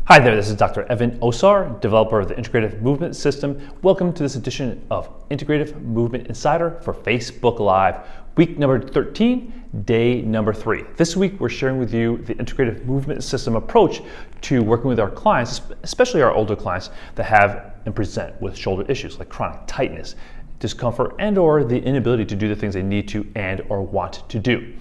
Hi there, this is Dr. Evan Osar, developer of the Integrative Movement System. Welcome to this edition of Integrative Movement Insider for Facebook Live, week number 13, day number 3. This week we're sharing with you the Integrative Movement System approach to working with our clients, especially our older clients that have and present with shoulder issues like chronic tightness, discomfort, and or the inability to do the things they need to and or want to do.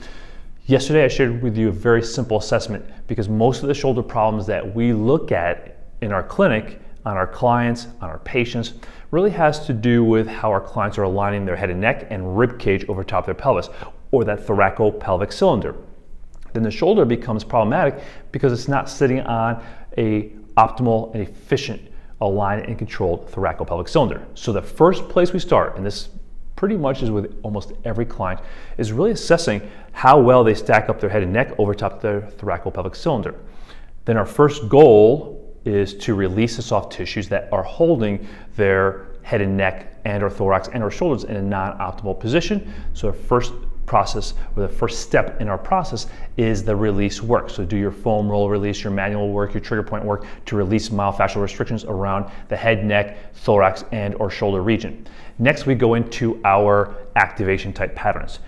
Yesterday, I shared with you a very simple assessment because most of the shoulder problems that we look at in our clinic, on our clients, on our patients, really has to do with how our clients are aligning their head and neck and rib cage over top of their pelvis, or that thoraco-pelvic cylinder. Then the shoulder becomes problematic because it's not sitting on a optimal and efficient aligned and controlled thoraco-pelvic cylinder. So the first place we start, and this pretty much is with almost every client, is really assessing how well they stack up their head and neck over top of their thoraco-pelvic cylinder. Then our first goal is to release the soft tissues that are holding their head and neck and or thorax and or shoulders in a non-optimal position. So our first process, or the first step in our process, is the release work. So do your foam roll release, your manual work, your trigger point work to release myofascial restrictions around the head, neck, thorax, and or shoulder region. Next, we go into our activation type patterns.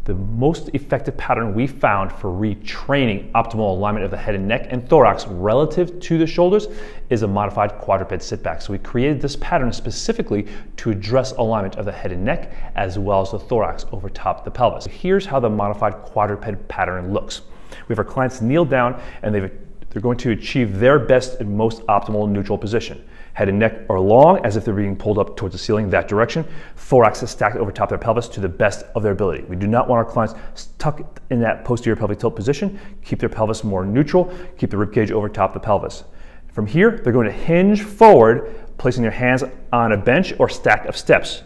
The most effective pattern we found for retraining optimal alignment of the head and neck and thorax relative to the shoulders is a modified quadruped sit back. So we created this pattern specifically to address alignment of the head and neck as well as the thorax over top of the pelvis. Here's how the modified quadruped pattern looks. We have our clients kneel down and they're going to achieve their best and most optimal neutral position. Head and neck are long as if they're being pulled up towards the ceiling that direction. Thorax is stacked over top of their pelvis to the best of their ability. We do not want our clients stuck in that posterior pelvic tilt position. Keep their pelvis more neutral. Keep the ribcage over top of the pelvis. From here, they're going to hinge forward, placing their hands on a bench or stack of steps.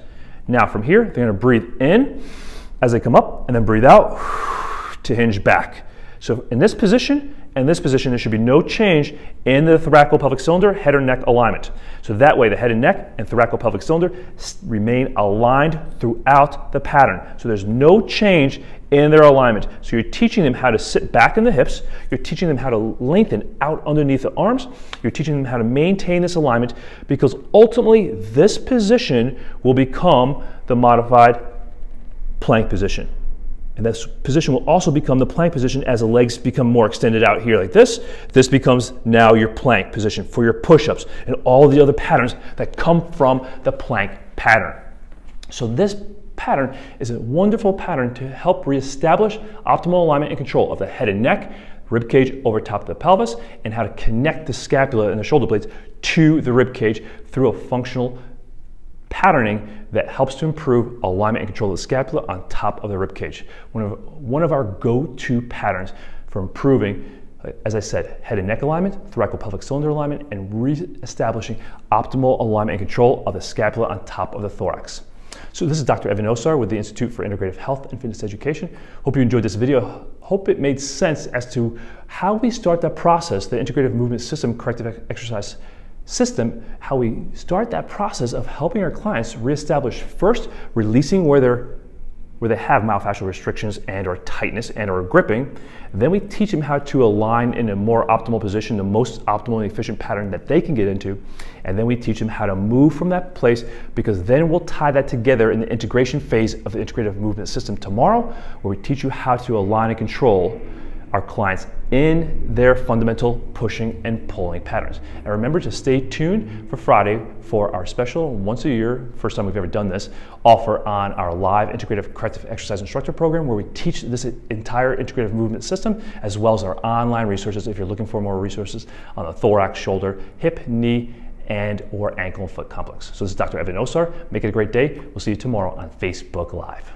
Now from here, they're going to breathe in as they come up and then breathe out to hinge back. So in this position, and this position, there should be no change in the thoraco-pelvic cylinder head or neck alignment. So that way the head and neck and thoraco-pelvic cylinder remain aligned throughout the pattern. So there's no change in their alignment. So you're teaching them how to sit back in the hips, you're teaching them how to lengthen out underneath the arms, you're teaching them how to maintain this alignment, because ultimately this position will become the modified plank position. And this position will also become the plank position as the legs become more extended out here like this. This becomes now your plank position for your push-ups and all the other patterns that come from the plank pattern. So this pattern is a wonderful pattern to help reestablish optimal alignment and control of the head and neck, rib cage over top of the pelvis, and how to connect the scapula and the shoulder blades to the rib cage through a functional patterning that helps to improve alignment and control of the scapula on top of the rib cage. One of our go-to patterns for improving, as I said, head and neck alignment, thoraco-pelvic cylinder alignment, and re-establishing optimal alignment and control of the scapula on top of the thorax. So this is Dr. Evan Osar with the Institute for Integrative Health and Fitness Education. Hope you enjoyed this video. Hope it made sense as to how we start that process, the Integrative Movement System Corrective Exercise System, how we start that process of helping our clients reestablish, first, releasing where they have myofascial restrictions and or tightness and or gripping. Then we teach them how to align in a more optimal position, the most optimal and efficient pattern that they can get into. And then we teach them how to move from that place, because then we'll tie that together in the integration phase of the Integrative Movement System tomorrow, where we teach you how to align and control our clients in their fundamental pushing and pulling patterns. And remember to stay tuned for Friday for our special once a year, first time we've ever done this, offer on our live Integrative Corrective Exercise Instructor program, where we teach this entire Integrative Movement System, as well as our online resources if you're looking for more resources on the thorax, shoulder, hip, knee, and or ankle and foot complex. So this is Dr. Evan Osar. Make it a great day. We'll see you tomorrow on Facebook Live.